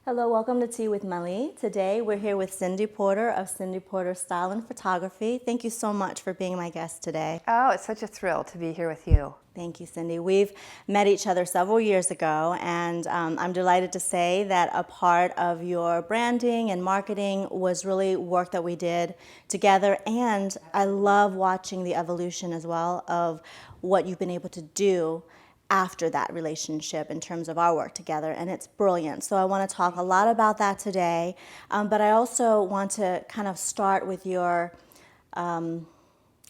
Hello, welcome to Tea with Mali. Today we're here with Cyndy Porter of Cyndy Porter Style and Photography. Thank you so much for being my guest today. Oh, it's such a thrill to be here with you. Thank you, Cyndy. We've met each other several years ago, and I'm delighted to say that a part of your branding and marketing was really work that we did together, and I love watching the evolution as well of what you've been able to do after that relationship in terms of our work together, and it's brilliant. So I want to talk a lot about that today, but I also want to kind of start with your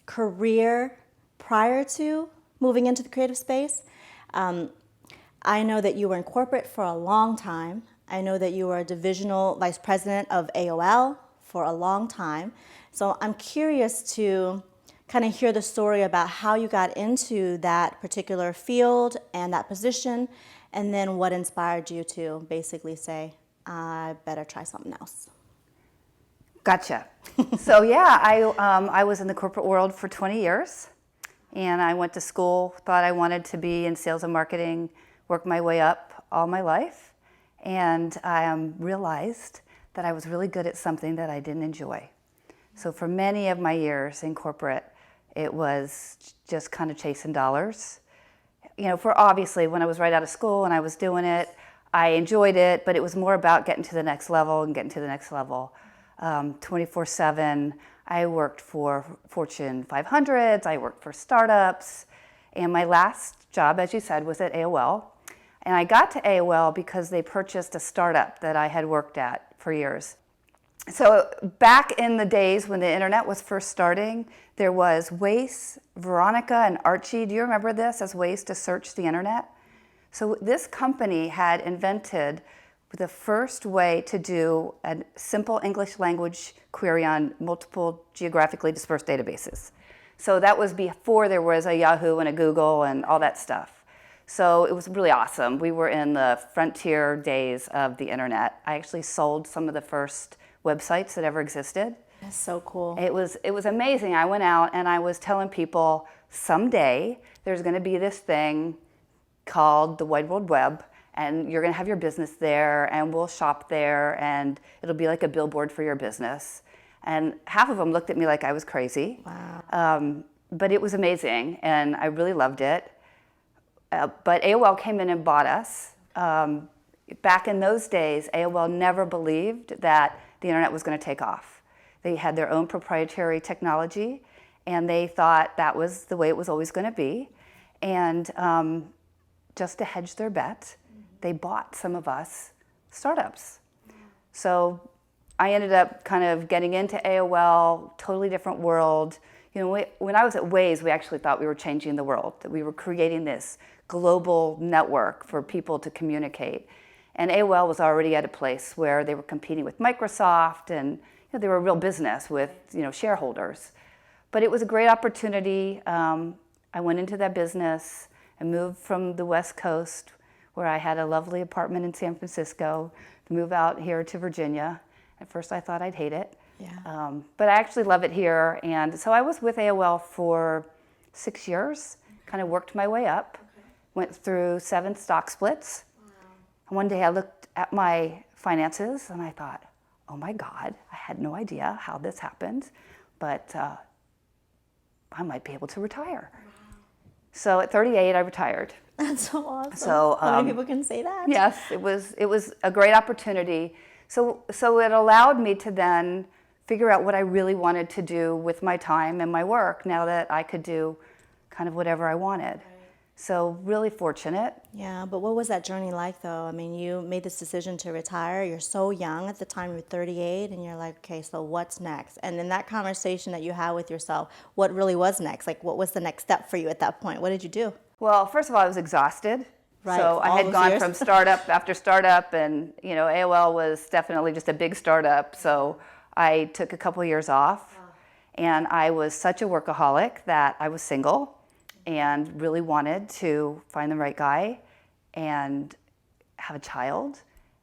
career prior to moving into the creative space. I know that you were in corporate for a long time. I know that you were a divisional vice president of AOL for a long time. So I'm curious to kind of hear the story about how you got into that particular field and that position, and then what inspired you to basically say, I better try something else. Gotcha. So yeah, I was in the corporate world for 20 years, and I went to school, thought I wanted to be in sales and marketing, worked my way up all my life, and I realized that I was really good at something that I didn't enjoy. So for many of my years in corporate, it was just kind of chasing dollars. You know, for obviously when I was right out of school and I was doing it, I enjoyed it, but it was more about getting to the next level and getting to the next level. 24/7, I worked for Fortune 500s, I worked for startups, and my last job, as you said, was at AOL. And I got to AOL because they purchased a startup that I had worked at for years. So back in the days when the internet was first starting, there was ways, Veronica and Archie, do you remember this, as ways to search the internet? So this company had invented the first way to do a simple English language query on multiple geographically dispersed databases. So that was before there was a Yahoo and a Google and all that stuff. So it was really awesome. We were in the frontier days of the internet. I actually sold some of the first websites that ever existed. That's so cool. It was amazing. I went out and I was telling people, someday there's going to be this thing called the Wide World Web, and you're going to have your business there, and we'll shop there, and it'll be like a billboard for your business. And half of them looked at me like I was crazy. Wow. But it was amazing, and I really loved it. But AOL came in and bought us. Back in those days, AOL never believed that the internet was going to take off. They had their own proprietary technology, and they thought that was the way it was always going to be. And just to hedge their bet, they bought some of us startups. So I ended up kind of getting into AOL, totally different world. You know, when I was at Waze, we actually thought we were changing the world, that we were creating this global network for people to communicate. And AOL was already at a place where they were competing with Microsoft, and they were a real business with shareholders. But it was a great opportunity. I went into that business and moved from the West Coast, where I had a lovely apartment in San Francisco, to move out here to Virginia. At first I thought I'd hate it, but I actually love it here. And so I was with AOL for 6 years, kind of worked my way up, went through 7 stock splits. And one day I looked at my finances and I thought, oh my God, I had no idea how this happened, but I might be able to retire. So at 38, I retired. That's so awesome. So how many people can say that? Yes, it was a great opportunity. So it allowed me to then figure out what I really wanted to do with my time and my work, now that I could do kind of whatever I wanted. So really fortunate. Yeah, but what was that journey like, though? I mean, you made this decision to retire. You're so young at the time. You're 38, and you're like, okay, so what's next? And in that conversation that you had with yourself, what really was next? Like, what was the next step for you at that point? What did you do? Well, first of all, I was exhausted. Right, so I had gone from startup after startup, and AOL was definitely just a big startup. So I took a couple of years off, and I was such a workaholic that I was single and really wanted to find the right guy and have a child.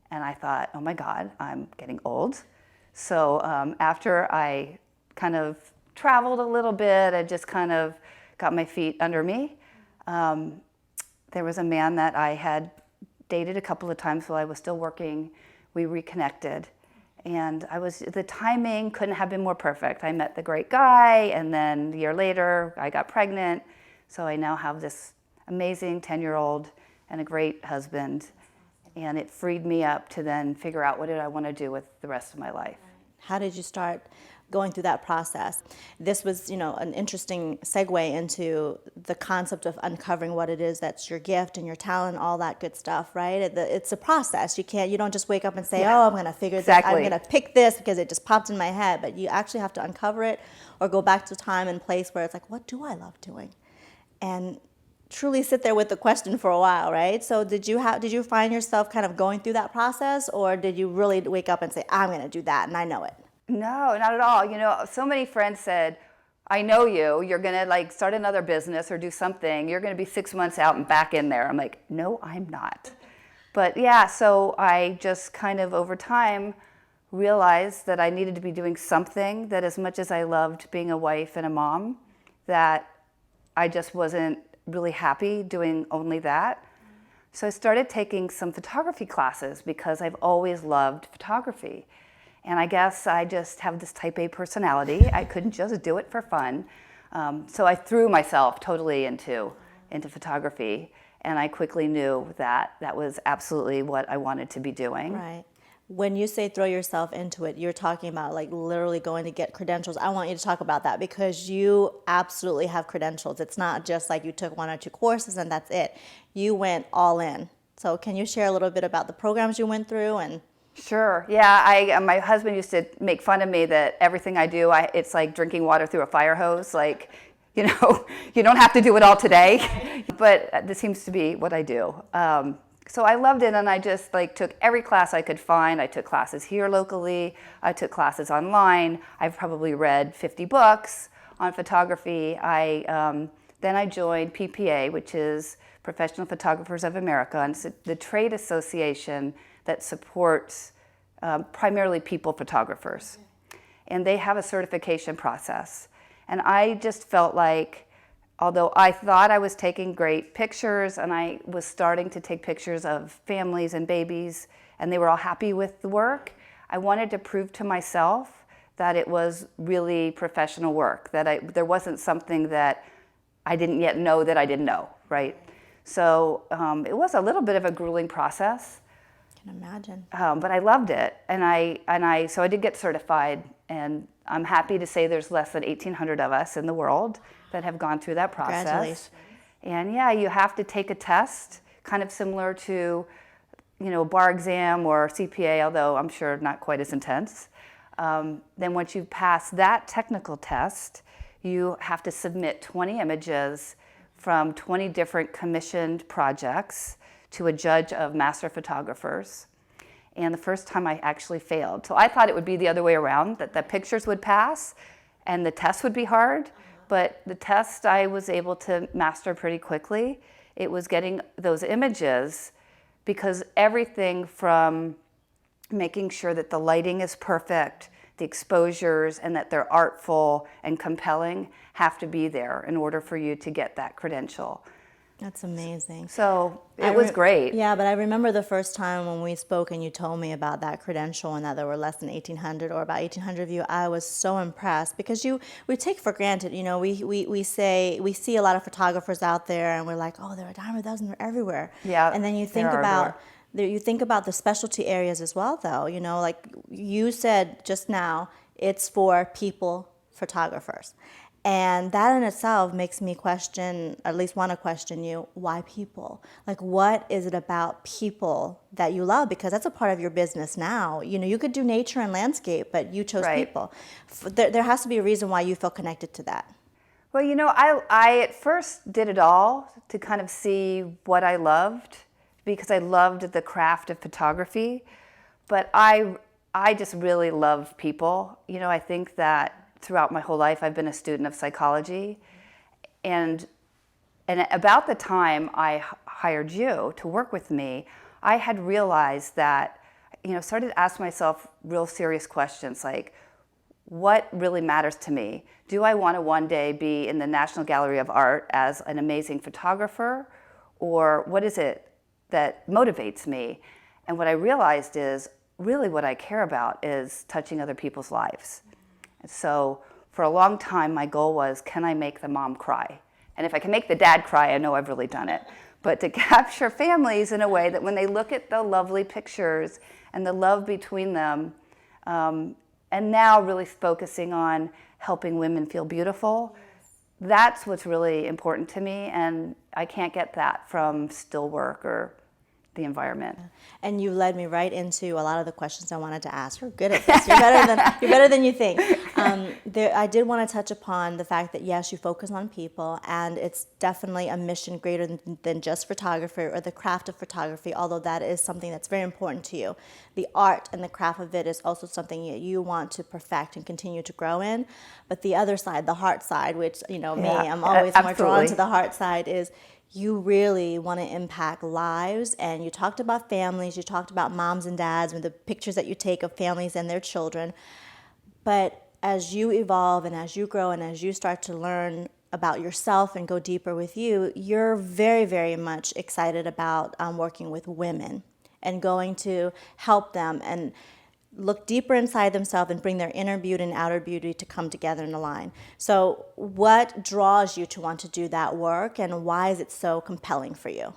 And I thought, oh my God, I'm getting old. So after I kind of traveled a little bit, I just kind of got my feet under me. There was a man that I had dated a couple of times while I was still working we reconnected. And the timing couldn't have been more perfect. I met the great guy, and then a year later, I got pregnant. So I now have this amazing 10-year-old and a great husband. And it freed me up to then figure out what did I want to do with the rest of my life. How did you start going through that process? This was, an interesting segue into the concept of uncovering what it is that's your gift and your talent, all that good stuff, right? It's a process. You don't just wake up and say, oh, I'm going to figure this, I'm going to pick this because it just popped in my head. But you actually have to uncover it or go back to time and place where it's like, what do I love doing? And truly sit there with the question for a while, right? So did you find yourself kind of going through that process, or did you really wake up and say, I'm going to do that and I know it? No, not at all. So many friends said, I know you're going to like start another business or do something. You're going to be 6 months out and back in there. I'm like, no, I'm not. But yeah, so I just kind of over time realized that I needed to be doing something that, as much as I loved being a wife and a mom, that I just wasn't really happy doing only that. So I started taking some photography classes because I've always loved photography. And I guess I just have this type A personality. I couldn't just do it for fun. So I threw myself totally into photography. And I quickly knew that that was absolutely what I wanted to be doing. Right. When you say throw yourself into it, you're talking about like literally going to get credentials. I want you to talk about that because you absolutely have credentials. It's not just like you took 1 or 2 courses and that's it. You went all in. So can you share a little bit about the programs you went through? And Sure. Yeah, my husband used to make fun of me that everything I do, it's like drinking water through a fire hose. Like, you don't have to do it all today. But this seems to be what I do. So I loved it, and I just took every class I could find. I took classes here locally. I took classes online. I've probably read 50 books on photography. Then I joined PPA, which is Professional Photographers of America, and it's the trade association that supports primarily people photographers. And they have a certification process. And I just felt like, although I thought I was taking great pictures and I was starting to take pictures of families and babies and they were all happy with the work, I wanted to prove to myself that it was really professional work, that there wasn't something that I didn't yet know that I didn't know, right? So it was a little bit of a grueling process. Imagine. But I loved it, so I did get certified, and I'm happy to say there's less than 1,800 of us in the world that have gone through that process. Congratulations. And yeah, you have to take a test, kind of similar to, a bar exam or CPA, although I'm sure not quite as intense. Then once you pass that technical test, you have to submit 20 images from 20 different commissioned projects to a judge of master photographers. And the first time I actually failed. So I thought it would be the other way around, that the pictures would pass and the test would be hard. But the test I was able to master pretty quickly. It was getting those images, because everything from making sure that the lighting is perfect, the exposures, and that they're artful and compelling have to be there in order for you to get that credential. That's amazing. So it was great. Yeah, but I remember the first time when we spoke and you told me about that credential and that there were less than 1,800 or about 1,800 of you. I was so impressed because we take for granted, we see a lot of photographers out there and we're like, oh, they're a dime a dozen, they're everywhere. Yeah. And then you think about the specialty areas as well, though. Like you said just now, it's for people photographers. And that in itself makes me question, or at least want to question you, why people? Like, what is it about people that you love? Because that's a part of your business now. You could do nature and landscape, but you chose people. There has to be a reason why you feel connected to that. Well, I at first did it all to kind of see what I loved, because I loved the craft of photography. But I just really love people. I think that throughout my whole life, I've been a student of psychology. And about the time I hired you to work with me, I had realized that, started to ask myself real serious questions like, what really matters to me? Do I want to one day be in the National Gallery of Art as an amazing photographer? Or what is it that motivates me? And what I realized is really what I care about is touching other people's lives. And so for a long time, my goal was, can I make the mom cry? And if I can make the dad cry, I know I've really done it. But to capture families in a way that when they look at the lovely pictures and the love between them, and now really focusing on helping women feel beautiful, that's what's really important to me, and I can't get that from still work or the environment. And you led me right into a lot of the questions I wanted to ask. You're good at this. You're better than you think. I did want to touch upon the fact that yes, you focus on people, and it's definitely a mission greater than just photography or the craft of photography. Although that is something that's very important to you, the art and the craft of it is also something that you want to perfect and continue to grow in. But the other side, the heart side, which me, I'm always more drawn to the heart side, is you really want to impact lives. And you talked about families, you talked about moms and dads and the pictures that you take of families and their children. But as you evolve and as you grow and as you start to learn about yourself and go deeper with you, you're very, very much excited about working with women and going to help them and look deeper inside themselves and bring their inner beauty and outer beauty to come together and align. So what draws you to want to do that work, and why is it so compelling for you?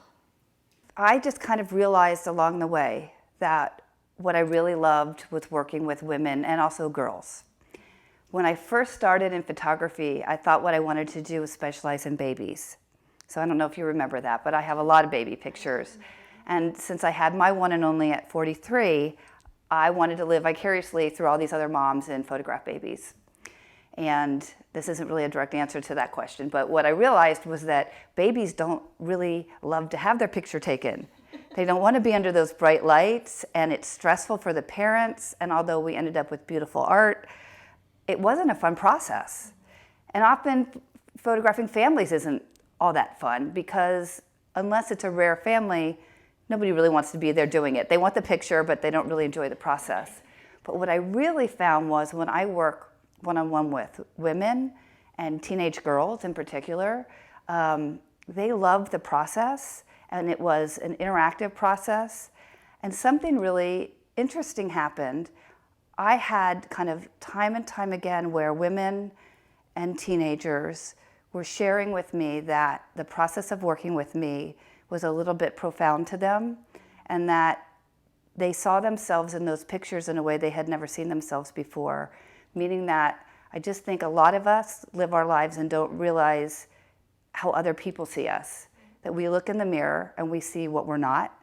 I just kind of realized along the way that what I really loved was working with women and also girls. When I first started in photography, I thought what I wanted to do was specialize in babies. So I don't know if you remember that, but I have a lot of baby pictures. And since I had my one and only at 43, I wanted to live vicariously through all these other moms and photograph babies. And this isn't really a direct answer to that question, but what I realized was that babies don't really love to have their picture taken. They don't want to be under those bright lights, and it's stressful for the parents. And although we ended up with beautiful art, it wasn't a fun process. And often photographing families isn't all that fun, because unless it's a rare family, nobody really wants to be there doing it. They want the picture, but they don't really enjoy the process. But what I really found was when I work one-on-one with women and teenage girls in particular, they loved the process, and it was an interactive process. And something really interesting happened. I had kind of time and time again where women and teenagers were sharing with me that the process of working with me was a little bit profound to them, and that they saw themselves in those pictures in a way they had never seen themselves before, meaning that I just think a lot of us live our lives and don't realize how other people see us, that we look in the mirror and we see what we're not.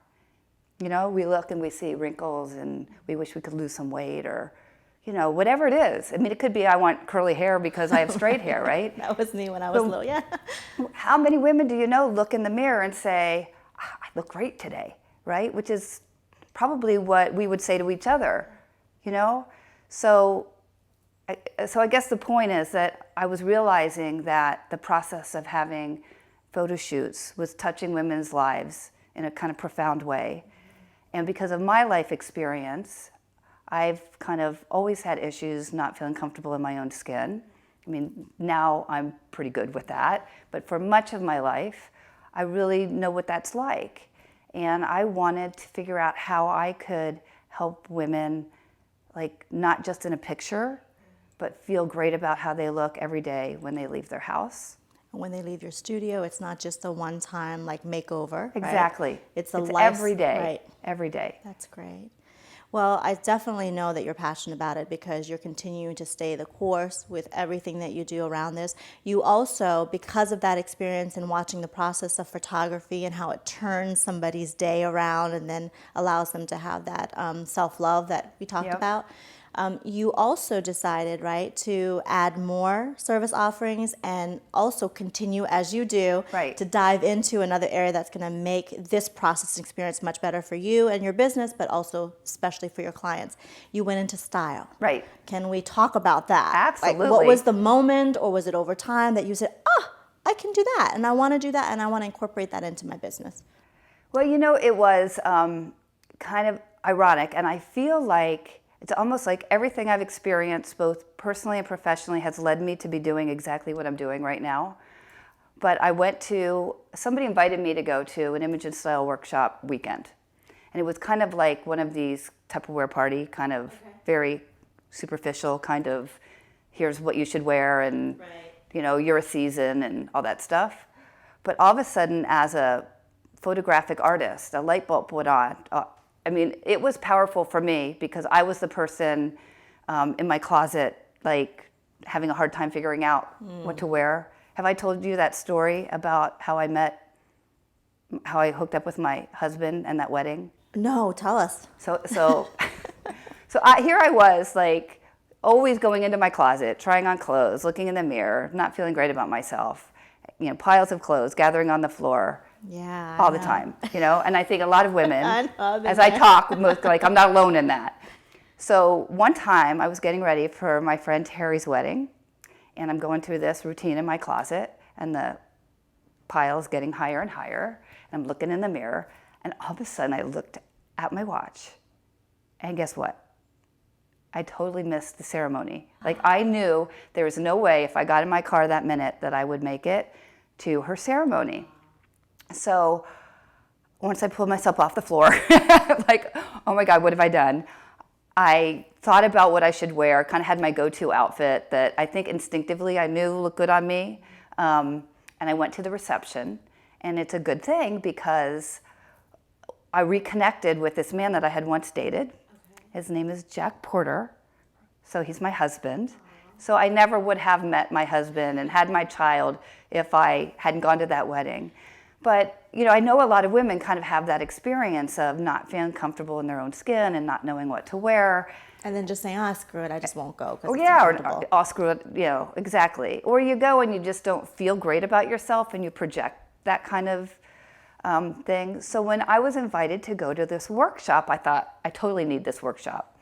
You know, we look and we see wrinkles and we wish we could lose some weight, or whatever it is. I mean, it could be I want curly hair because I have straight hair, right? That was me when I was little, yeah. How many women do you know look in the mirror and say, I look great today, right? Which is probably what we would say to each other, So I guess the point is that I was realizing that the process of having photo shoots was touching women's lives in a kind of profound way. And because of my life experience, I've kind of always had issues not feeling comfortable in my own skin. I mean, now I'm pretty good with that, but for much of my life, I really know what that's like. And I wanted to figure out how I could help women, like not just in a picture, but feel great about how they look every day when they leave their house. When they leave your studio, it's not just a one-time makeover. Exactly. Right? It's every day. Right. Every day. That's great. Well, I definitely know that you're passionate about it because you're continuing to stay the course with everything that you do around this. You also, because of that experience and watching the process of photography and how it turns somebody's day around and then allows them to have that self-love that we talked about, you also decided, right, to add more service offerings and also continue, as you do, to dive into another area that's going to make this process experience much better for you and your business, but also especially for your clients. You went into style. Right. Can we talk about that? Absolutely. What was the moment, or was it over time that you said, I can do that, and I want to do that, and I want to incorporate that into my business? Well, it was kind of ironic, and I feel like it's almost like everything I've experienced, both personally and professionally, has led me to be doing exactly what I'm doing right now. But somebody invited me to go to an image and style workshop weekend. And it was kind of like one of these Tupperware party, kind of very superficial, kind of, here's what you should wear, and you're a season and all that stuff. But all of a sudden, as a photographic artist, a light bulb went on. I mean, it was powerful for me because I was the person in my closet, like having a hard time figuring out what to wear. Have I told you that story about how I hooked up with my husband and that wedding? No, tell us. So here I was, like, always going into my closet, trying on clothes, looking in the mirror, not feeling great about myself. Piles of clothes gathering on the floor. Yeah. All the time, And I think a lot of women, as I I talk, most like I'm not alone in that. So one time I was getting ready for my friend Terry's wedding, and I'm going through this routine in my closet, and the pile's getting higher and higher, and I'm looking in the mirror, and all of a sudden I looked at my watch, and guess what? I totally missed the ceremony. Like, I knew there was no way if I got in my car that minute that I would make it to her ceremony. So once I pulled myself off the floor, like, oh my God, what have I done? I thought about what I should wear, kind of had my go-to outfit that I think instinctively I knew looked good on me. And I went to the reception, and it's a good thing because I reconnected with this man that I had once dated. His name is Jack Porter, so he's my husband. So I never would have met my husband and had my child if I hadn't gone to that wedding. But, I know a lot of women kind of have that experience of not feeling comfortable in their own skin and not knowing what to wear. And then just saying, screw it, I just won't go. Or I'll screw it, exactly. Or you go and you just don't feel great about yourself and you project that kind of thing. So when I was invited to go to this workshop, I thought, I totally need this workshop.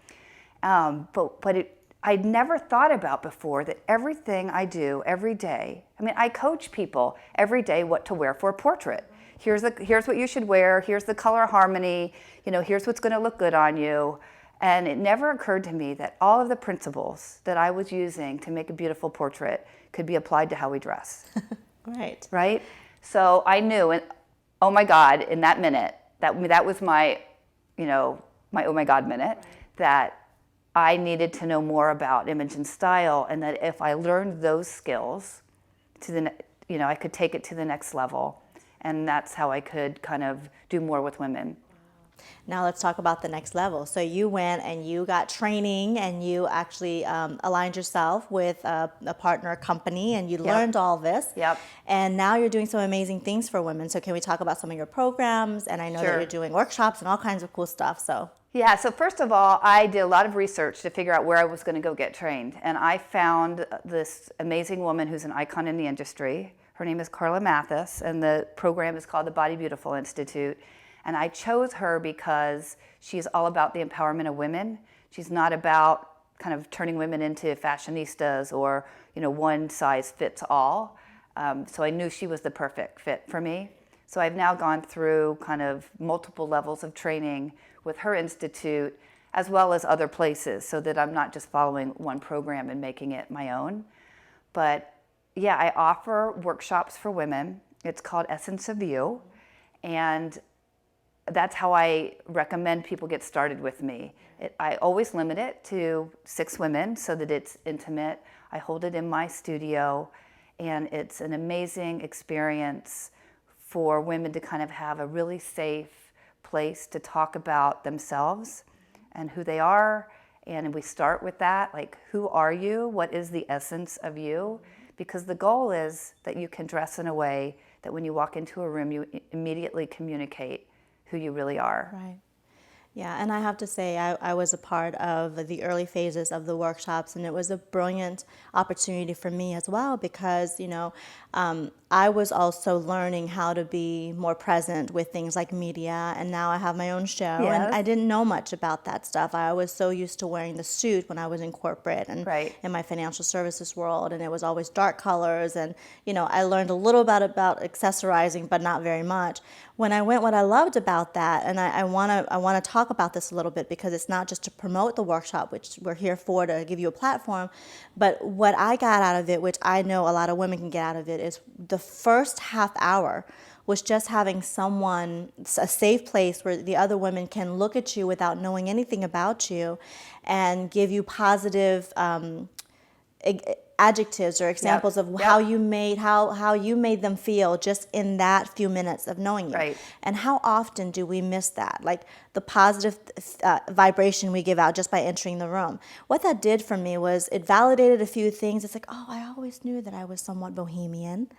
I'd never thought about before that everything I do every day, I coach people every day what to wear for a portrait. Here's what you should wear, here's the color harmony, here's what's gonna look good on you. And it never occurred to me that all of the principles that I was using to make a beautiful portrait could be applied to how we dress. Right? So I knew, and oh my God, in that minute, that was my oh my God minute, that I needed to know more about image and style, and that if I learned those skills, I could take it to the next level, and that's how I could kind of do more with women. Now let's talk about the next level. So you went and you got training, and you actually aligned yourself with a partner, a company, and you learned all this. Yep. And now you're doing some amazing things for women. So can we talk about some of your programs? And I know that you're doing workshops and all kinds of cool stuff. Yeah, so first of all, I did a lot of research to figure out where I was going to go get trained. And I found this amazing woman who's an icon in the industry. Her name is Carla Mathis, and the program is called the Body Beautiful Institute. And I chose her because she's all about the empowerment of women. She's not about kind of turning women into fashionistas or, one size fits all. So I knew she was the perfect fit for me. So I've now gone through kind of multiple levels of training with her institute, as well as other places, so that I'm not just following one program and making it my own. But yeah, I offer workshops for women. It's called Essence of You. And that's how I recommend people get started with me. I always limit it to 6 women so that it's intimate. I hold it in my studio, and it's an amazing experience for women to kind of have a really safe place to talk about themselves and who they are. And we start with that, like, who are you? What is the essence of you? Because the goal is that you can dress in a way that when you walk into a room, you immediately communicate who you really are. Right. Yeah, and I have to say, I was a part of the early phases of the workshops, and it was a brilliant opportunity for me as well because, I was also learning how to be more present with things like media, and now I have my own show, and I didn't know much about that stuff. I was so used to wearing the suit when I was in corporate and in my financial services world, and it was always dark colors, and, I learned a little bit about accessorizing, but not very much. When I went, what I loved about that, and I want to talk about this a little bit because it's not just to promote the workshop, which we're here for to give you a platform, but what I got out of it, which I know a lot of women can get out of it, is the first half hour was just having someone, a safe place where the other women can look at you without knowing anything about you and give you positive adjectives or examples of how you made them feel just in that few minutes of knowing you. Right. And how often do we miss that? Like the positive vibration we give out just by entering the room. What that did for me was it validated a few things. It's like, oh, I always knew that I was somewhat bohemian,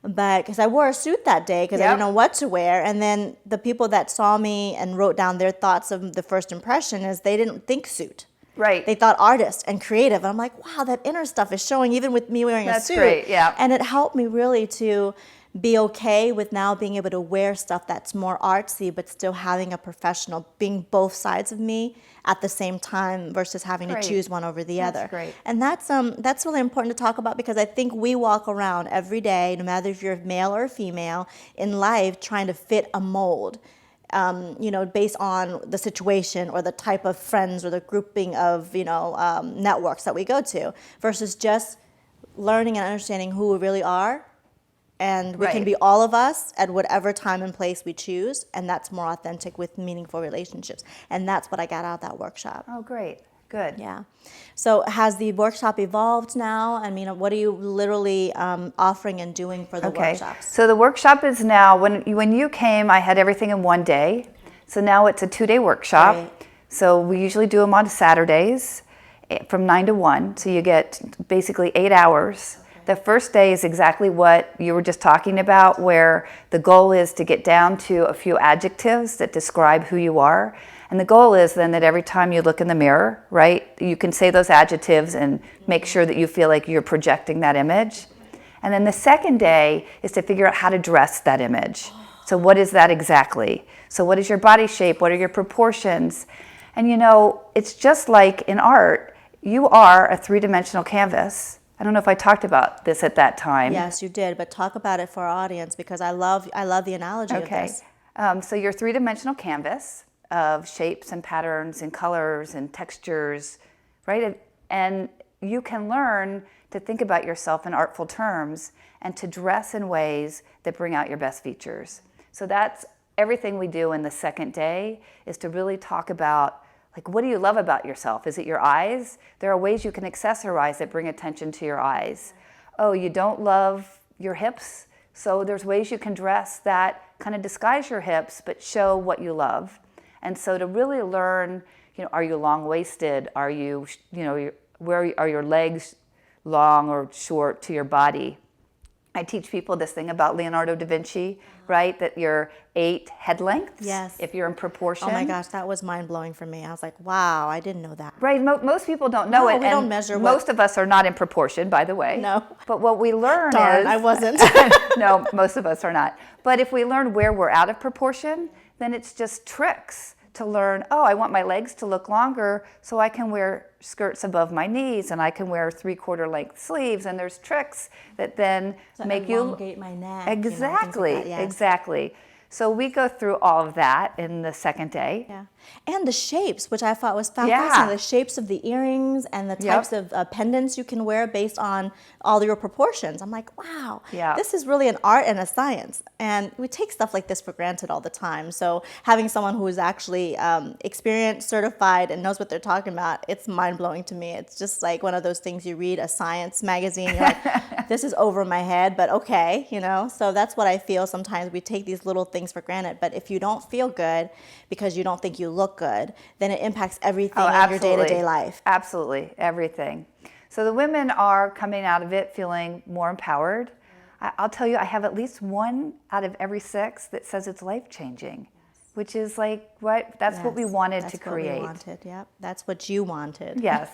but because I wore a suit that day because I didn't know what to wear. And then the people that saw me and wrote down their thoughts of the first impression is they didn't think suit. Right. They thought artist and creative. And I'm like, wow, that inner stuff is showing even with me wearing a suit. That's great, yeah. And it helped me really to be okay with now being able to wear stuff that's more artsy, but still having a professional, being both sides of me at the same time versus having to choose one over the other. That's great. And that's really important to talk about because I think we walk around every day, no matter if you're male or female, in life trying to fit a mold. Based on the situation or the type of friends or the grouping of, networks that we go to versus just learning and understanding who we really are. And we can be all of us at whatever time and place we choose. And that's more authentic with meaningful relationships. And that's what I got out of that workshop. Oh, great. Good. Yeah. So has the workshop evolved now? I mean, what are you literally offering and doing for the workshops? So the workshop is now, when you came, I had everything in one day. So now it's a 2-day workshop. Right. So we usually do them on Saturdays from 9 to 1. So you get basically 8 hours. The first day is exactly what you were just talking about, where the goal is to get down to a few adjectives that describe who you are. And the goal is then that every time you look in the mirror, right, you can say those adjectives and make sure that you feel like you're projecting that image. And then the second day is to figure out how to dress that image. So what is that exactly? So what is your body shape? What are your proportions? And it's just like in art, you are a 3-dimensional canvas. I don't know if I talked about this at that time. Yes, you did, but talk about it for our audience because I love the analogy of this. So you're a 3-dimensional canvas of shapes and patterns and colors and textures, right? And you can learn to think about yourself in artful terms and to dress in ways that bring out your best features. So that's everything we do in the second day is to really talk about, like, what do you love about yourself? Is it your eyes? There are ways you can accessorize that bring attention to your eyes. Oh, you don't love your hips? So there's ways you can dress that kind of disguise your hips but show what you love. And so to really learn, are you long-waisted? Are you, where are your legs long or short to your body? I teach people this thing about Leonardo da Vinci, right? That you're 8 head lengths. Yes. If you're in proportion. Oh my gosh, that was mind-blowing for me. I was like, wow, I didn't know that. Right, most people don't know it. We don't measure most of us are not in proportion, by the way. No. But what we learn Darn, I wasn't. No, most of us are not. But if we learn where we're out of proportion, then it's just tricks to learn, I want my legs to look longer so I can wear skirts above my knees and I can wear 3/4 length sleeves, and there's tricks that then make you elongate my neck. Exactly, like that, yes. Exactly. So we go through all of that in the second day. Yeah. And the shapes, which I thought was fascinating. Yeah. The shapes of the earrings and the types of pendants you can wear based on all your proportions. I'm like, wow, this is really an art and a science. And we take stuff like this for granted all the time. So having someone who is actually experienced, certified, and knows what they're talking about, it's mind-blowing to me. It's just like one of those things you read, a science magazine, you're like, this is over my head, but okay, So that's what I feel sometimes. We take these little things for granted. But if you don't feel good because you don't think you look good, then it impacts everything in your day-to-day life. Absolutely, everything. So the women are coming out of it feeling more empowered. I'll tell you, I have at least 1 out of every 6 that says it's life-changing, which is like, that's what we wanted to create. That's what we wanted, yep. That's what you wanted. Yes.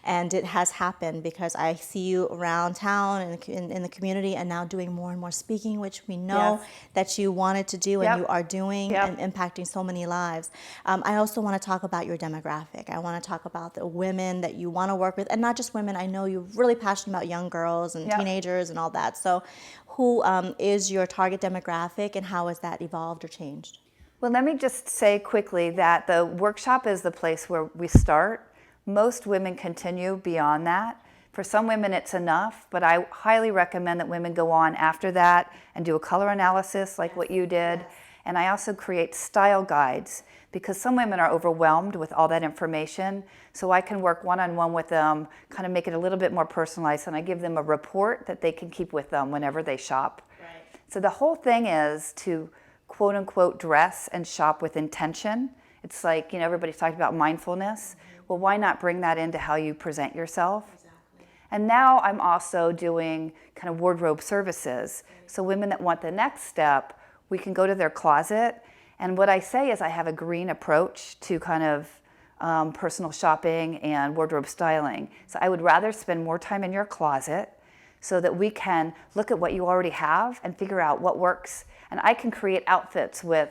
And it has happened because I see you around town and in the community and now doing more and more speaking, which we know that you wanted to do and you are doing and impacting so many lives. I also want to talk about your demographic. I want to talk about the women that you want to work with, and not just women. I know you're really passionate about young girls and teenagers and all that. So who is your target demographic and how has that evolved or changed? Well, let me just say quickly that the workshop is the place where we start. Most women continue beyond that For some women it's enough, but I highly recommend that women go on after that and do a color analysis like what you did. And I also create style guides because some women are overwhelmed with all that information. So I can work one-on-one with them, kind of make it a little bit more personalized, and I give them a report that they can keep with them whenever they shop. So the whole thing is to quote unquote dress and shop with intention. It's like, everybody's talking about mindfulness. Well, why not bring that into how you present yourself? And now I'm also doing kind of wardrobe services. So women that want the next step, we can go to their closet. And what I say is I have a green approach to kind of personal shopping and wardrobe styling. So I would rather spend more time in your closet so that we can look at what you already have and figure out what works. And I can create outfits with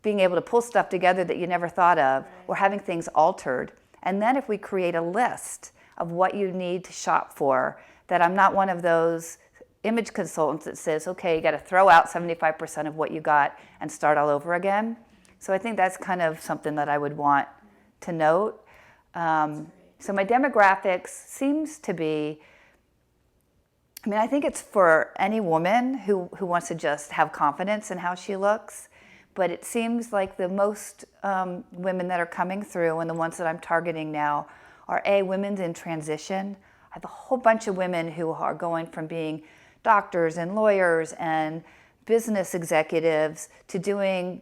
being able to pull stuff together that you never thought of, or having things altered. And then if we create a list of what you need to shop for, that I'm not one of those image consultants that says, okay, you got to throw out 75% of what you got and start all over again. So I think that's kind of something that I would want to note. So my demographics seems to be, I think it's for any woman who wants to just have confidence in how she looks. But it seems like the most women that are coming through and the ones that I'm targeting now are women in transition. I have a whole bunch of women who are going from being doctors and lawyers and business executives to doing,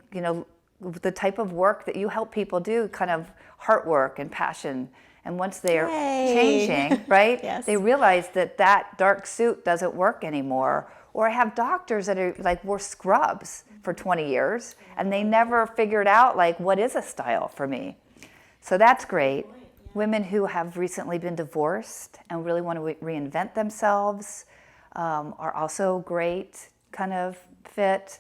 the type of work that you help people do, kind of heart work and passion. And once they're changing, right, Yes. they realize that dark suit doesn't work anymore. Or I have doctors that are wore scrubs for 20 years and they never figured out what is a style for me. So that's great. Women who have recently been divorced and really want to reinvent themselves are also great kind of fit.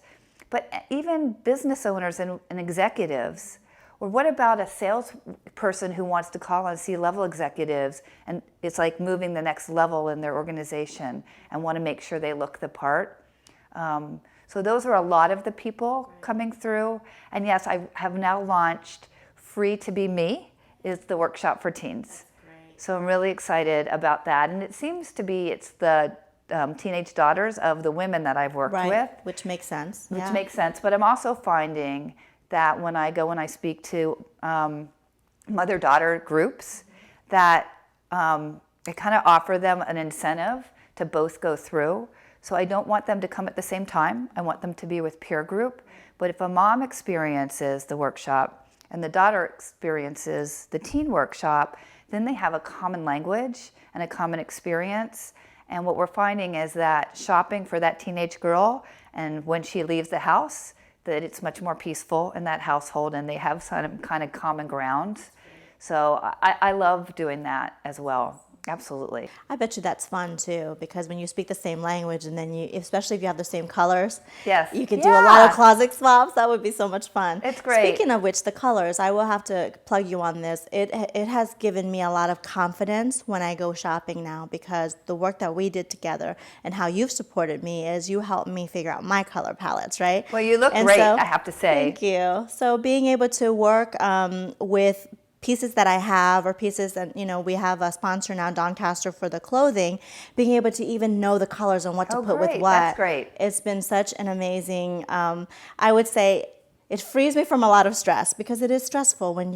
But even business owners and executives, or what about a salesperson who wants to call on C-level executives and it's like moving the next level in their organization and want to make sure they look the part? So those are a lot of the people coming through. And yes, I have now launched Free to Be Me is the workshop for teens. So I'm really excited about that. And it seems to be it's the teenage daughters of the women that I've worked with. Which makes sense. Which makes sense. But I'm also finding that when I go and I speak to mother-daughter groups, that I kind of offer them an incentive to both go through. So I don't want them to come at the same time. I want them to be with peer group. But if a mom experiences the workshop and the daughter experiences the teen workshop, then they have a common language and a common experience. And what we're finding is that shopping for that teenage girl, and when she leaves the house, that it's much more peaceful in that household and they have some kind of common ground. So I love doing that as well. Absolutely. I bet you that's fun too, because when you speak the same language and then especially if you have the same colors, yes, you can do a lot of closet swaps. That would be so much fun. It's great. Speaking of which, the colors, I will have to plug you on this. It has given me a lot of confidence when I go shopping now, because the work that we did together and how you've supported me is you helped me figure out my color palettes, right? Well, you look great, I have to say. Thank you. So being able to work with pieces that I have, or pieces that, we have a sponsor now, Doncaster, for the clothing, being able to even know the colors and what to put with what. That's great. It's been such an amazing, I would say it frees me from a lot of stress, because it is stressful when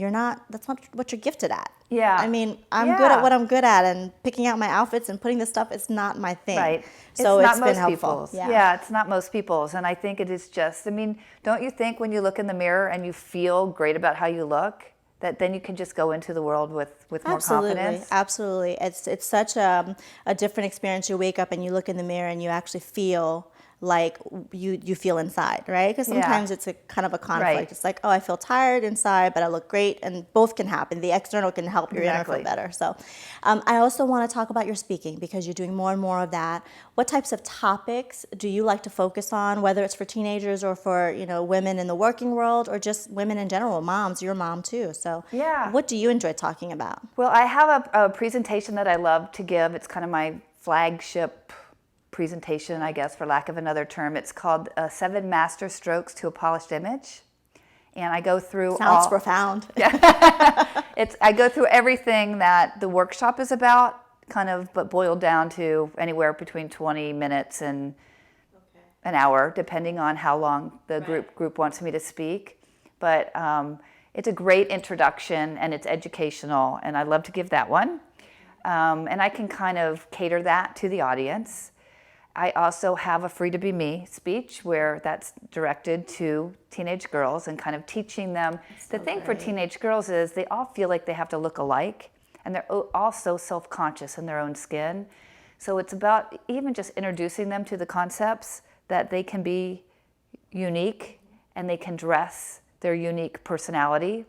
that's not what you're gifted at. Yeah. I'm good at what I'm good at, and picking out my outfits and putting this stuff is not my thing. Right. So it's it's not been most helpful. people's. Yeah, it's not most people's. And I think it is just, don't you think when you look in the mirror and you feel great about how you look, that then you can just go into the world with more confidence? Absolutely. It's such a different experience. You wake up and you look in the mirror and you actually feel like you feel inside, right? Because sometimes it's a kind of a conflict. Right. It's like, oh, I feel tired inside, but I look great, and both can happen. The external can help your inner feel better. So I also want to talk about your speaking, because you're doing more and more of that. What types of topics do you like to focus on, whether it's for teenagers or for women in the working world, or just women in general, moms? You're a mom too, so what do you enjoy talking about? Well, I have a presentation that I love to give. It's kind of my flagship presentation, I guess, for lack of another term. It's called 7 Master Strokes to a Polished Image. And I go through profound. I go through everything that the workshop is about, kind of, but boiled down to anywhere between 20 minutes and an hour, depending on how long the group wants me to speak. But it's a great introduction, and it's educational, and I love to give that one. And I can kind of cater that to the audience. I also have a Free to Be Me speech where that's directed to teenage girls and kind of teaching them. The thing for teenage girls is they all feel like they have to look alike, and they're all so self-conscious in their own skin. So it's about even just introducing them to the concepts that they can be unique and they can dress their unique personality.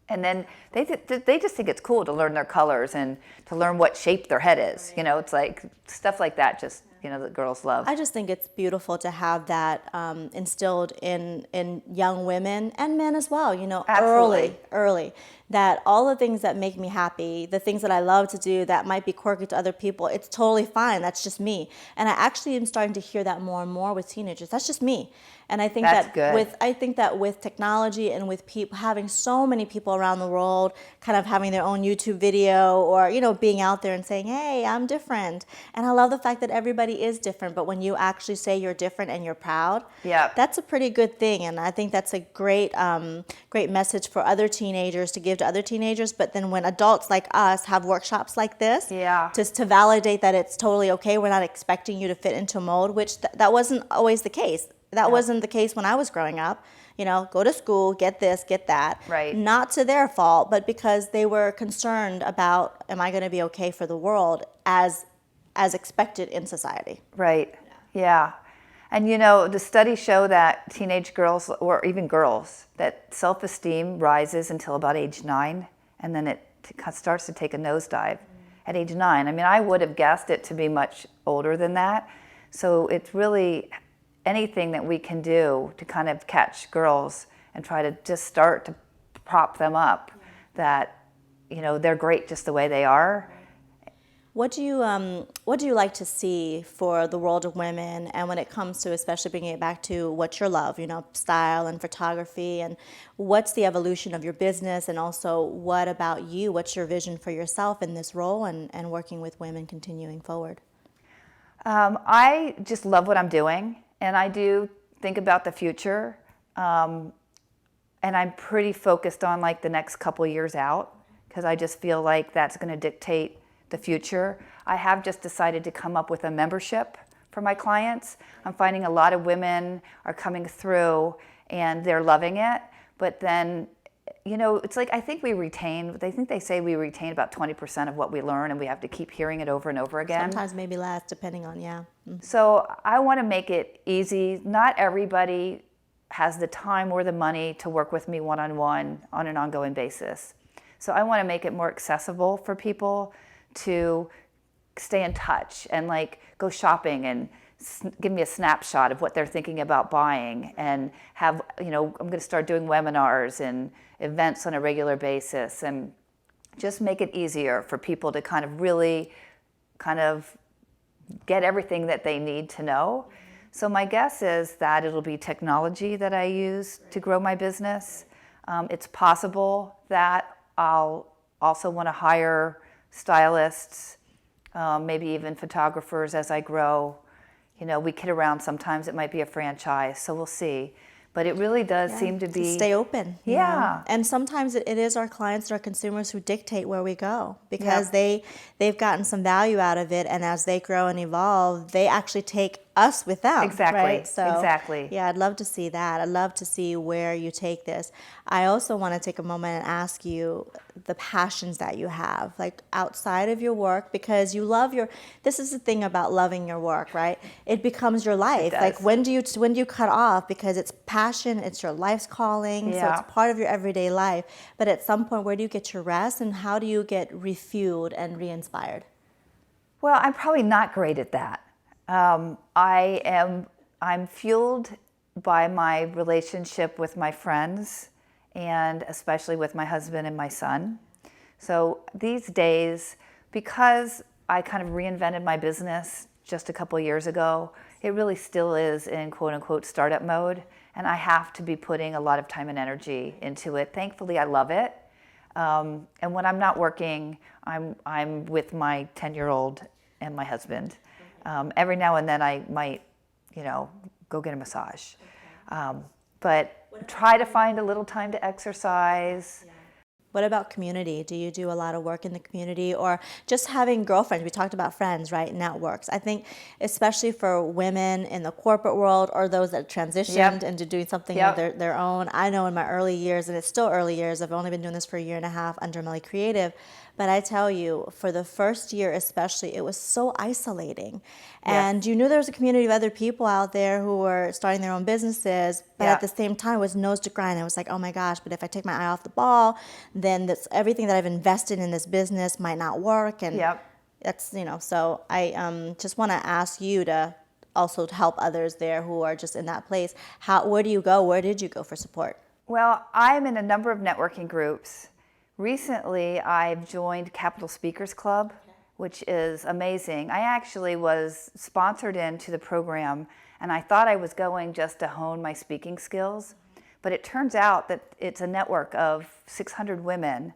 And then they just think it's cool to learn their colors and to learn what shape their head is. You know, it's like stuff like that just, you know, that girls love. I just think it's beautiful to have that instilled in young women and men as well, you know, Absolutely. early. That all the things that make me happy, the things that I love to do that might be quirky to other people, it's totally fine. That's just me. And I actually am starting to hear that more and more with teenagers. That's just me. And I think That's good. I think that with technology and with people having so many people around the world kind of having their own YouTube video or, you know, being out there and saying, hey, I'm different. And I love the fact that everybody is different, but when you actually say you're different and you're proud, that's a pretty good thing. And I think that's a great message for other teenagers to give to other teenagers. But then when adults like us have workshops like this, just to validate that it's totally okay, we're not expecting you to fit into a mold, which that wasn't always the case. That wasn't the case when I was growing up. You know, go to school, get this, get that. Right. Not to their fault, but because they were concerned about, am I going to be okay for the world as expected in society? Right. Yeah. And you know, the studies show that teenage girls, or even girls, that self-esteem rises until about age 9, and then it starts to take a nosedive at age 9. I mean, I would have guessed it to be much older than that. So it's really anything that we can do to kind of catch girls and try to just start to prop them up that, you know, they're great just the way they are. What do you like to see for the world of women, and when it comes to especially bringing it back to what your love, you know, style and photography, and what's the evolution of your business, and also what about you? What's your vision for yourself in this role and working with women continuing forward? I just love what I'm doing, and I do think about the future, and I'm pretty focused on like the next couple years out because I just feel like that's going to dictate the future. I have just decided to come up with a membership for my clients. I'm finding a lot of women are coming through and they're loving it, but then, you know, it's like I think they say we retain about 20% of what we learn, and we have to keep hearing it over and over again. Sometimes maybe less, depending on, So I want to make it easy. Not everybody has the time or the money to work with me one-on-one on an ongoing basis. So I want to make it more accessible for people to stay in touch and like go shopping and give me a snapshot of what they're thinking about buying, and have, you know, I'm going to start doing webinars and events on a regular basis, and just make it easier for people to kind of really kind of get everything that they need to know. So my guess is that it'll be technology that I use to grow my business. It's possible that I'll also want to hire stylists, maybe even photographers as I grow. You know, we kid around sometimes, it might be a franchise, so we'll see. But it really does seem to be... stay open. You Yeah. know? And sometimes it is our clients or our consumers who dictate where we go, because they've gotten some value out of it, and as they grow and evolve, they actually take us with them. Exactly. Right? So, Exactly. Yeah, I'd love to see that. I'd love to see where you take this. I also want to take a moment and ask you the passions that you have, like outside of your work, because you love this is the thing about loving your work, right? It becomes your life. Like when do you cut off? Because it's passion, it's your life's calling, so it's part of your everyday life. But at some point, where do you get your rest, and how do you get refueled and re-inspired? Well, I'm probably not great at that. I'm fueled by my relationship with my friends, and especially with my husband and my son. So these days, because I kind of reinvented my business just a couple years ago, it really still is in quote unquote startup mode, and I have to be putting a lot of time and energy into it. Thankfully, I love it. And when I'm not working, I'm with my 10-year-old and my husband. Every now and then I might, go get a massage. But try to find a little time to exercise. What about community? Do you do a lot of work in the community, or just having girlfriends? We talked about friends, right? Networks. I think especially for women in the corporate world or those that transitioned into doing something of their own. I know in my early years, and it's still early years, I've only been doing this for a year and a half under Melly Creative, but I tell you, for the first year especially, it was so isolating. And you knew there was a community of other people out there who were starting their own businesses, but at the same time, it was nose to grind. I was like, oh my gosh, but if I take my eye off the ball, then everything that I've invested in this business might not work. And that's, so I just want to ask you to also help others there who are just in that place. Where do you go? Where did you go for support? Well, I'm in a number of networking groups. Recently, I've joined Capital Speakers Club, which is amazing. I actually was sponsored into the program, and I thought I was going just to hone my speaking skills. But it turns out that it's a network of 600 women,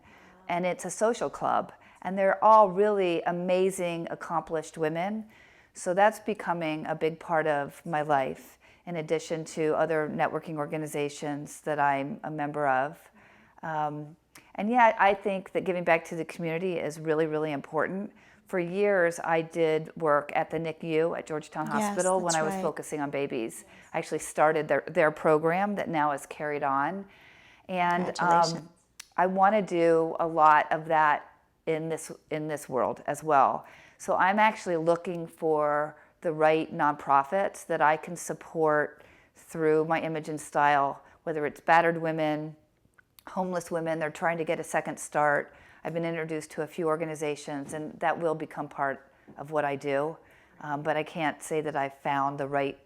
and it's a social club. And they're all really amazing, accomplished women. So that's becoming a big part of my life, in addition to other networking organizations that I'm a member of. And I think that giving back to the community is really, really important. For years, I did work at the NICU at Georgetown Hospital when I was focusing on babies. I actually started their program that now is carried on. And I want to do a lot of that in this world as well. So I'm actually looking for the right nonprofits that I can support through my image and style, whether it's battered women, homeless women, they're trying to get a second start. I've been introduced to a few organizations, and that will become part of what I do. But I can't say that I've found the right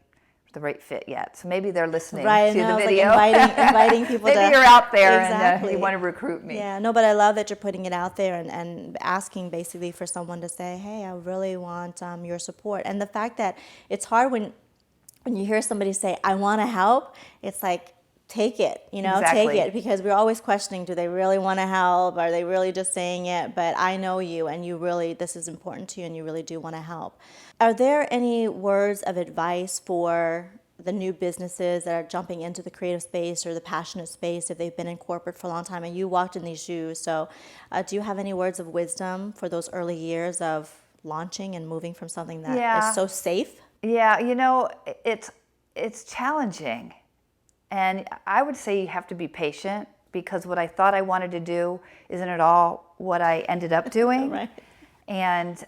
fit yet. So maybe they're listening to the video. Like inviting people. Maybe you're out there and you want to recruit me. Yeah, no, but I love that you're putting it out there and asking basically for someone to say, hey, I really want your support. And the fact that it's hard when you hear somebody say, I want to help, it's like, take it, take it, because we're always questioning, do they really want to help? Are they really just saying it? But I know you, and this is important to you, and you really do want to help. Are there any words of advice for the new businesses that are jumping into the creative space or the passionate space if they've been in corporate for a long time and you walked in these shoes? So do you have any words of wisdom for those early years of launching and moving from something that is so safe? Yeah, it's challenging. And I would say you have to be patient, because what I thought I wanted to do isn't at all what I ended up doing. Right. And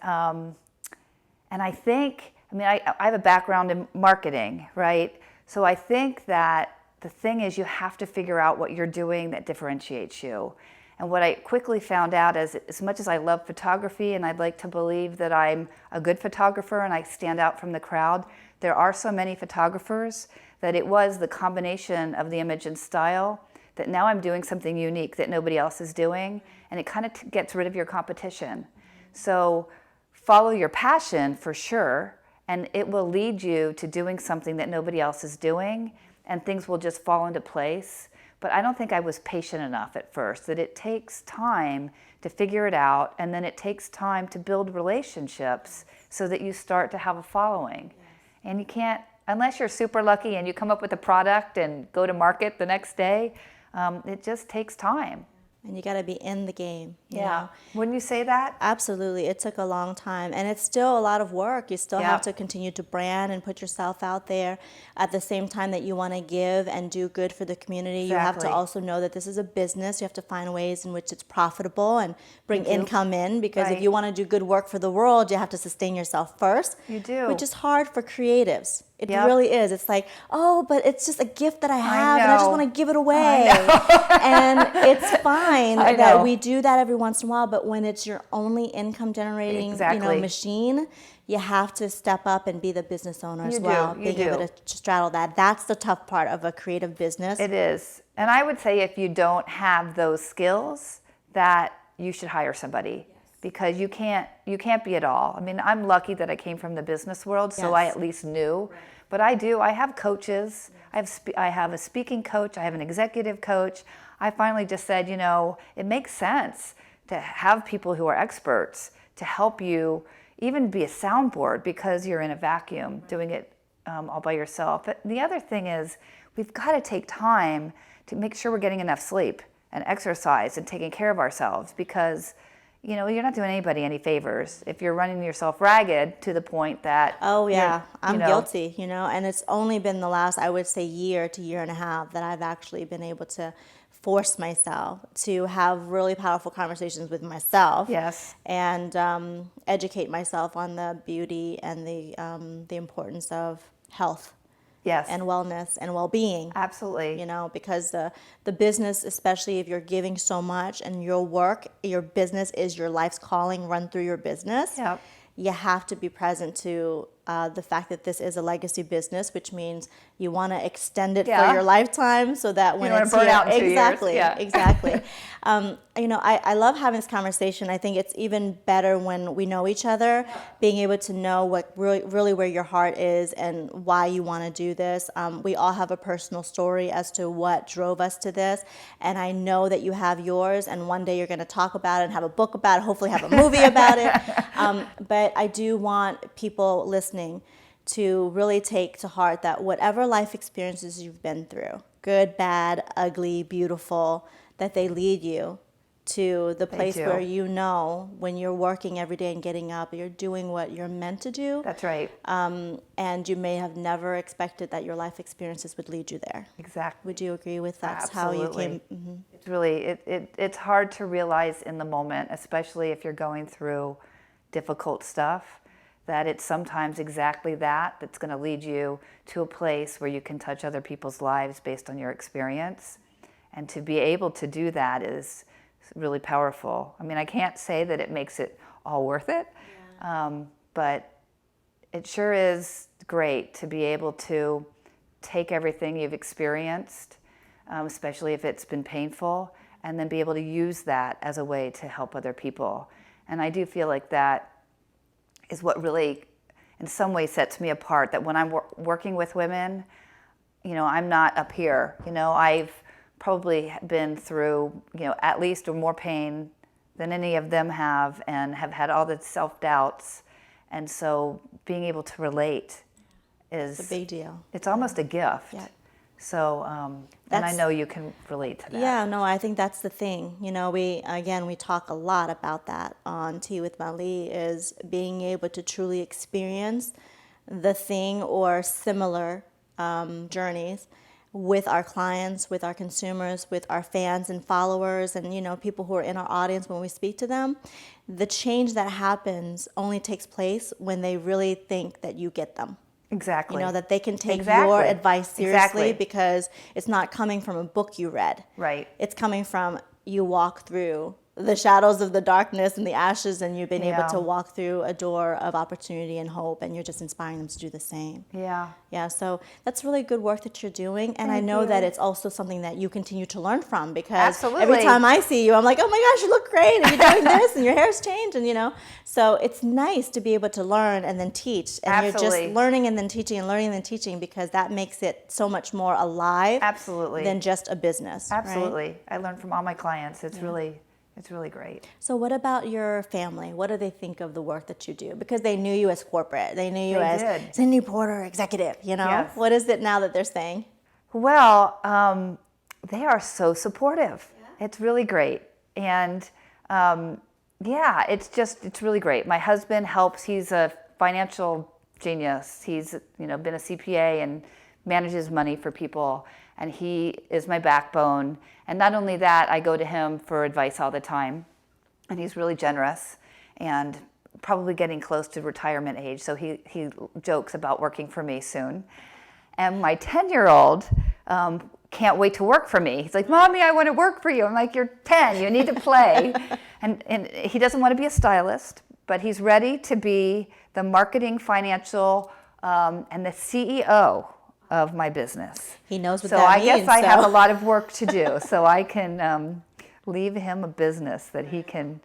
I think, I have a background in marketing, right? So I think that the thing is, you have to figure out what you're doing that differentiates you. And what I quickly found out is, as much as I love photography and I'd like to believe that I'm a good photographer and I stand out from the crowd, there are so many photographers that it was the combination of the image and style that now I'm doing something unique that nobody else is doing, and it kind of gets rid of your competition. So follow your passion for sure, and it will lead you to doing something that nobody else is doing, and things will just fall into place. But I don't think I was patient enough at first, that it takes time to figure it out, and then it takes time to build relationships so that you start to have a following. And you can't, unless you're super lucky and you come up with a product and go to market the next day, it just takes time. And you got to be in the game. You know? Wouldn't you say that? Absolutely. It took a long time, and it's still a lot of work. You still have to continue to brand and put yourself out there at the same time that you want to give and do good for the community. You have to also know that this is a business. You have to find ways in which it's profitable and bring income in, because if you want to do good work for the world, you have to sustain yourself first. You do. Which is hard for creatives. It really is. It's like, oh, but it's just a gift that I have, and I just want to give it away. And it's fine that we do that every once in a while, but when it's your only income generating machine, you have to step up and be the business owner as well. Being able to straddle that. That's the tough part of a creative business. It is. And I would say if you don't have those skills, that you should hire somebody. Because you can't be it all. I'm lucky that I came from the business world, so I at least knew. But I have coaches. I have a speaking coach. I have an executive coach. I finally just said, it makes sense to have people who are experts to help you even be a soundboard, because you're in a vacuum doing it all by yourself. But the other thing is, we've got to take time to make sure we're getting enough sleep and exercise and taking care of ourselves, because you're not doing anybody any favors if you're running yourself ragged to the point that Oh yeah, I'm guilty, and it's only been the last, I would say, year to year and a half that I've actually been able to force myself to have really powerful conversations with myself. Yes. And educate myself on the beauty and the importance of health. Yes. And wellness and well-being. Absolutely. Because the business, especially if you're giving so much and your business is your life's calling run through your business. Yep. You have to be present to the fact that this is a legacy business, which means you want to extend it for your lifetime, so that when it's burn out in 2 years. exactly, Yeah. exactly. I love having this conversation. I think it's even better when we know each other, being able to know what really where your heart is and why you want to do this. We all have a personal story as to what drove us to this, and I know that you have yours, and one day you're going to talk about it and have a book about it, hopefully have a movie about it. But I do want people listening to really take to heart that whatever life experiences you've been through, good, bad, ugly, beautiful, that they lead you to the place where when you're working every day and getting up, you're doing what you're meant to do. That's right. And you may have never expected that your life experiences would lead you there. Exactly. Would you agree with that? Absolutely. How you came? Mm-hmm. It's really, it's hard to realize in the moment, especially if you're going through difficult stuff, that it's sometimes exactly that's going to lead you to a place where you can touch other people's lives based on your experience. And to be able to do that is really powerful. I mean, I can't say that it makes it all worth it, but it sure is great to be able to take everything you've experienced, especially if it's been painful, and then be able to use that as a way to help other people. And I do feel like that is what really, in some ways, sets me apart, that when I'm working with women, I'm not up here. I've probably been through, at least or more pain than any of them have, and have had all the self-doubts. And so being able to relate is a big deal. It's almost a gift. Yeah. So, and I know you can relate to that. Yeah, no, I think that's the thing. We talk a lot about that on Tea with Mali, is being able to truly experience the thing or similar journeys with our clients, with our consumers, with our fans and followers, and people who are in our audience when we speak to them. The change that happens only takes place when they really think that you get them. Exactly. That they can take your advice seriously, because it's not coming from a book you read. Right. It's coming from you walk through the shadows of the darkness and the ashes, and you've been able to walk through a door of opportunity and hope, and you're just inspiring them to do the same. Yeah. Yeah, so that's really good work that you're doing, and I know that it's also something that you continue to learn from, because every time I see you, I'm like, oh my gosh, you look great, and you're doing this, and your hair's changed, and so it's nice to be able to learn and then teach, and you're just learning and then teaching and learning and then teaching, because that makes it so much more alive than just a business. Absolutely. Right? I learn from all my clients. It's really great. So what about your family? What do they think of the work that you do? Because they knew you as corporate. They knew you as Cyndy Porter Executive, Yes. What is it now that they're saying? Well, they are so supportive. Yeah. It's really great. And it's really great. My husband helps. He's a financial genius. He's, been a CPA and manages money for people. And he is my backbone. And not only that, I go to him for advice all the time. And he's really generous and probably getting close to retirement age. So he jokes about working for me soon. And my 10-year-old can't wait to work for me. He's like, Mommy, I want to work for you. I'm like, you're 10, you need to play. and he doesn't want to be a stylist, but he's ready to be the marketing, financial, and the CEO of my business. He knows what that means. So I guess I have a lot of work to do, so I can leave him a business that he can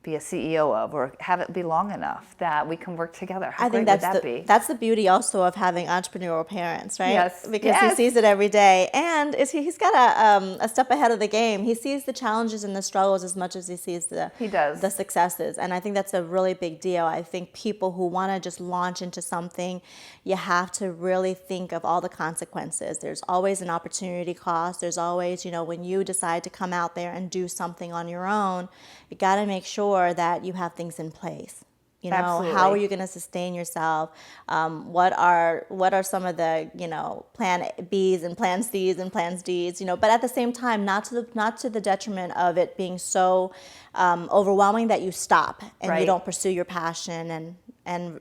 be a CEO of, or have it be long enough that we can work together. How I think great would that be? that's the beauty also of having entrepreneurial parents, right? Yes. Because he sees it every day, and he's got a step ahead of the game. He sees the challenges and the struggles as much as he sees the successes, and I think that's a really big deal. I think people who want to just launch into something, you have to really think of all the consequences. There's always an opportunity cost. There's always, when you decide to come out there and do something on your own, you got to make sure that you have things in place. Absolutely. How are you going to sustain yourself? What are some of the plan B's and plan C's and plans D's? But at the same time, not to the detriment of it being so overwhelming that you stop and you don't pursue your passion and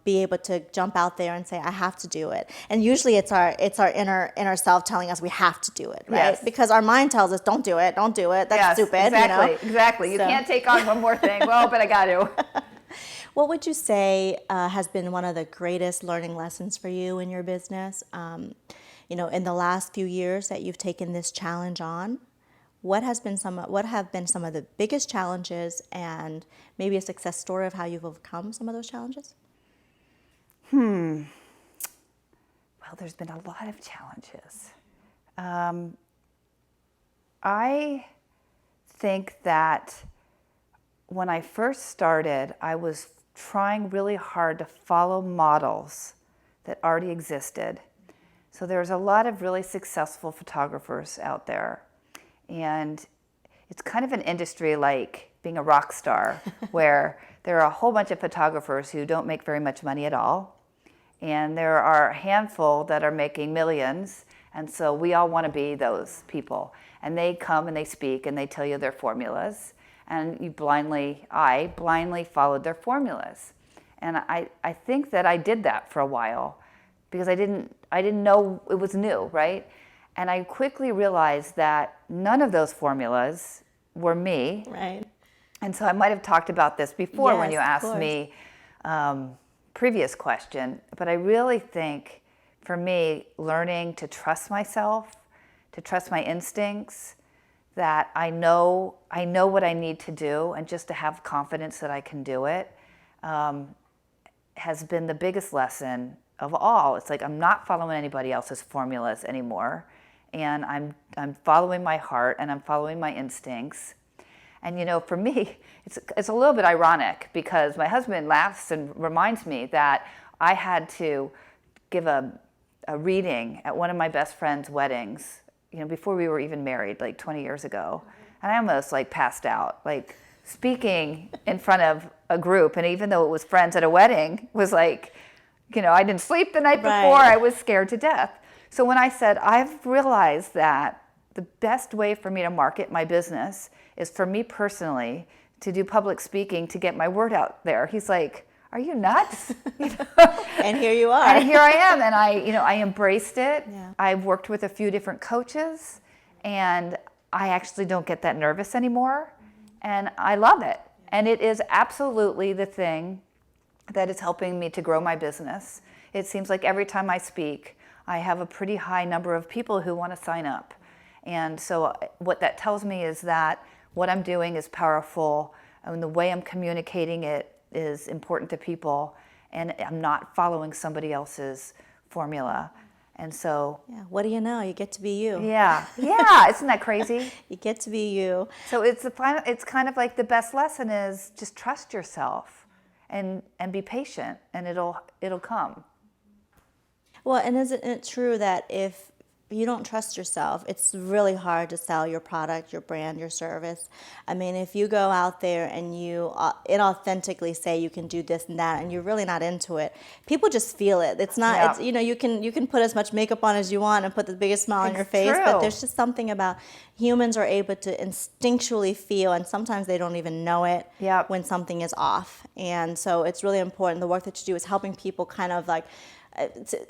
be able to jump out there and say, I have to do it. And usually it's our inner self telling us we have to do it, right? Yes. Because our mind tells us, don't do it, that's stupid. Exactly. You can't take on one more thing. Well, but I got to. What would you say has been one of the greatest learning lessons for you in your business? In the last few years that you've taken this challenge on, what have been some of the biggest challenges, and maybe a success story of how you've overcome some of those challenges? Well, there's been a lot of challenges. I think that when I first started, I was trying really hard to follow models that already existed. So there's a lot of really successful photographers out there. And it's kind of an industry like being a rock star, where there are a whole bunch of photographers who don't make very much money at all. And there are a handful that are making millions. And so we all want to be those people. And they come and they speak and they tell you their formulas. And I blindly followed their formulas. And I think that I did that for a while because I didn't know it was new, right? And I quickly realized that none of those formulas were me. Right. And so I might have talked about this before when you Yes, asked me previous question, but I really think for me, learning to trust myself, to trust my instincts, that I know what I need to do, and just to have confidence that I can do it, has been the biggest lesson of all. It's like I'm not following anybody else's formulas anymore, and I'm following my heart and I'm following my instincts. And for me, it's a little bit ironic because my husband laughs and reminds me that I had to give a reading at one of my best friend's weddings, before we were even married, like 20 years ago. And I almost passed out, speaking in front of a group. And even though it was friends at a wedding, was I didn't sleep the night before. I was scared to death. So when I said, I've realized that the best way for me to market my business is for me personally to do public speaking to get my word out there. He's like, are you nuts? And here you are. And here I am. And I embraced it. Yeah. I've worked with a few different coaches, and I actually don't get that nervous anymore. And I love it. And it is absolutely the thing that is helping me to grow my business. It seems like every time I speak, I have a pretty high number of people who want to sign up. And so what that tells me is that what I'm doing is powerful, and the way I'm communicating it is important to people, and I'm not following somebody else's formula. And so what do you know? You get to be you. Yeah, isn't that crazy? You get to be you. So it's kind of like the best lesson is just trust yourself and be patient, and it'll come. Well, and isn't it true that if you don't trust yourself, it's really hard to sell your product, your brand, your service. I mean, if you go out there and you inauthentically say you can do this and that, and you're really not into it, people just feel it. It's not, you can put as much makeup on as you want and put the biggest smile on your face, but there's just something about humans are able to instinctually feel, and sometimes they don't even know it when something is off. And so it's really important. The work that you do is helping people kind of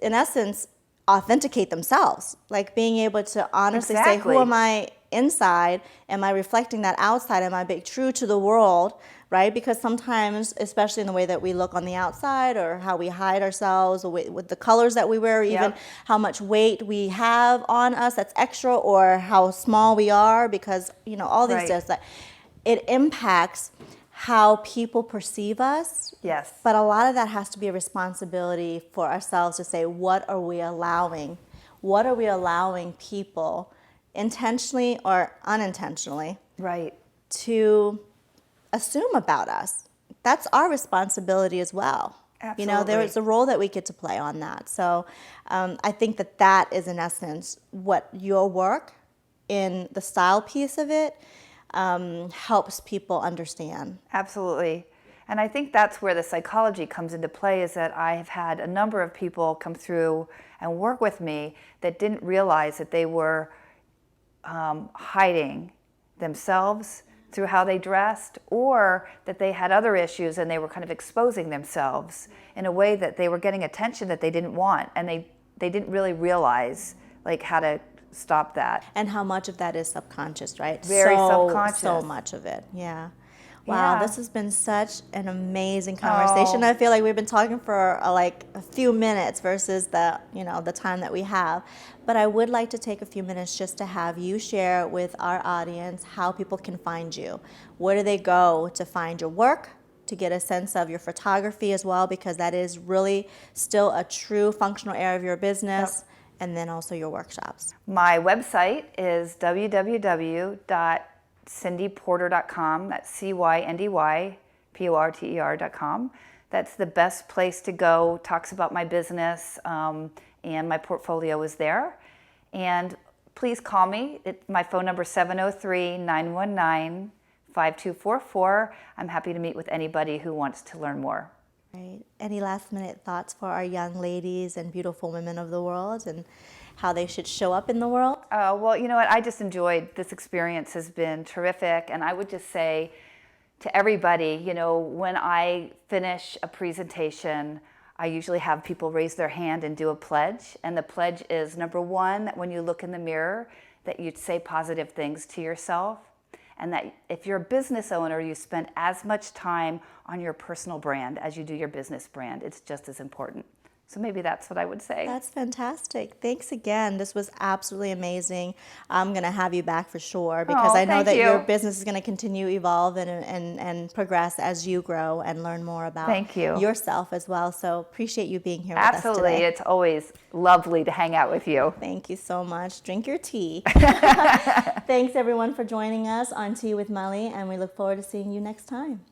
in essence, authenticate themselves, being able to honestly say, who am I inside? Am I reflecting that outside? Am I being true to the world, right? Because sometimes, especially in the way that we look on the outside, or how we hide ourselves, or with the colors that we wear, even how much weight we have on us that's extra, or how small we are, because all these things, it impacts how people perceive us. Yes. But a lot of that has to be a responsibility for ourselves to say, what are we allowing? What are we allowing people, intentionally or unintentionally, Right. to assume about us? That's our responsibility as well. You know, there Absolutely. is a role that we get to play on that. So I think that that is, in essence, what your work in the style piece of it helps people understand. Absolutely. And I think that's where the psychology comes into play, is that I have had a number of people come through and work with me that didn't realize that they were hiding themselves through how they dressed, or that they had other issues and they were kind of exposing themselves in a way that they were getting attention that they didn't want, and they didn't really realize like how to stop that. And how much of that is subconscious, right? Very subconscious. So much of it, yeah. Wow, Yeah. this has been such an amazing conversation. I feel like we've been talking for like a few minutes versus the, you know, the time that we have. But I would like to take a few minutes just to have you share with our audience how people can find you. Where do they go to find your work, to get a sense of your photography as well, because that is really still a true functional area of your business, and then also your workshops. My website is www.cyndyporter.com. That's CYNDYPORTER.com. That's the best place to go. Talks about my business, and my portfolio is there. And please call me. My phone number is 703-919-5244. I'm happy to meet with anybody who wants to learn more. Right. Any last minute thoughts for our young ladies and beautiful women of the world and how they should show up in the world? Well, you know what? I just enjoyed this experience. Has been terrific. And I would just say to everybody, you know, when I finish a presentation, I usually have people raise their hand and do a pledge. And the pledge is, number one, that when you look in the mirror, that you'd say positive things to yourself. And that if you're a business owner, you spend as much time on your personal brand as you do your business brand. It's just as important. So maybe that's what I would say. That's fantastic. Thanks again. This was absolutely amazing. I'm going to have you back for sure, because I know thank that you. your business is going to continue to evolve and progress as you grow and learn more about Thank you. yourself as well. So appreciate you being here with Absolutely. us today. It's always lovely to hang out with you. Thank you so much. Drink your tea. Thanks everyone for joining us on Tea with Molly, and we look forward to seeing you next time.